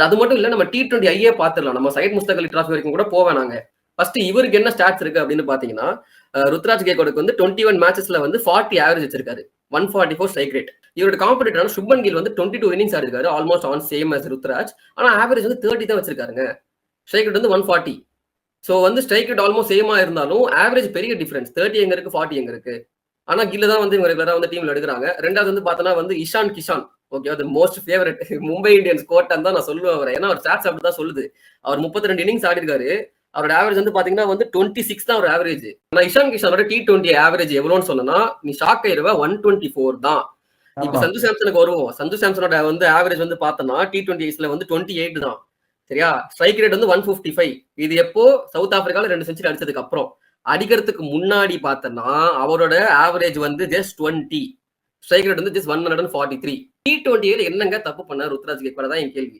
அது மட்டும் இல்ல, நம்ம T20 ஐயே பாத்துடலாம். நம்ம சையத் முஸ்தாக் அலி டிராஃபி வரைக்கும் கூட போவேன் நாங்க. ஃபர்ஸ்ட் இவருக்கு என்ன ஸ்டாட்ஸ் இருக்கு அப்படின்னு பாத்தீங்கன்னா, ருத்ராஜ் கேக்வாடுக்கு வந்து 21 மேட்சஸ்ல வந்து 40 ஆவரேஜ் வச்சிருக்காரு. 144 ஸ்ட்ரைக் ரேட். இவரோட காம்படிட்டரான சுப்மன் கில் வந்து 22 இன்னிங்ஸ் ஆடிருக்காரு. Almost on same as Ruturaj. ஆனா ஆவரேஜ் வந்து 30 தான் வச்சிருக்காருங்க. ஸ்ட்ரைக் ரேட் வந்து 140. சோ வந்து ஸ்ட்ரைக் ரேட் ஆல்மோஸ்ட் சேமா இருந்தாலும் ஆவரேஜ் பெரிய டிஃபரன்ஸ். 30 எங்க இருக்கு, 40 எங்க இருக்கு. ஆனா கில்ல தான் வந்து இவங்க ரெகுலரா வந்து டீம்ல எடுக்கிறாங்க. ரெண்டாவது வந்து பார்த்தோன்னா வந்து இஷான் கிஷான். ஓகே, அது மோஸ்ட் ஃபேவரட் மும்பை இந்தியன்ஸ் கோட்டான்னு தான் நான் சொல்லுவேன் அவரை. ஏன்னா அவர் ஸ்டாட்ஸ் அப்படி தான் சொல்லுது. அவர் 32 இன்னிங்ஸ் ஆடிருக்காரு. அவரோட ஆவரேஜ் வந்து பாத்தீங்கன்னா வந்து 26 தான் ஒரு ஆவரேஜ். ஆனா இஷான் கிஷானோட T20 ஆவரேஜ் எவ்வளவுன்னு சொன்னா நீ ஷாக் ஆயிருவ. 124 தான். இப்ப சஞ்சு சாம்சனுக்கு வருவோம். சஞ்சு சாம்சனோட வந்து ஆவரேஜ் வந்து பார்த்தோம்னா T20 வந்து 28 தான். சரியா? ஸ்ட்ரைக் ரேட் வந்து 155. இது எப்போ சவுத் ஆப்பிரிக்கால 2 செஞ்சுரி அடிச்சதுக்கு அப்புறம். அடிக்கிறதுக்கு முன்னாடி பார்த்தோம்னா அவரோட ஆவரேஜ் வந்து ஜஸ்ட் 20. ஸ்ட்ரைக் ரேட் வந்து ஜஸ்ட் 143. T20 என்னங்க தப்பு பண்ண ருத்ராஜ் கேக்வாட் தான் என் கேள்வி.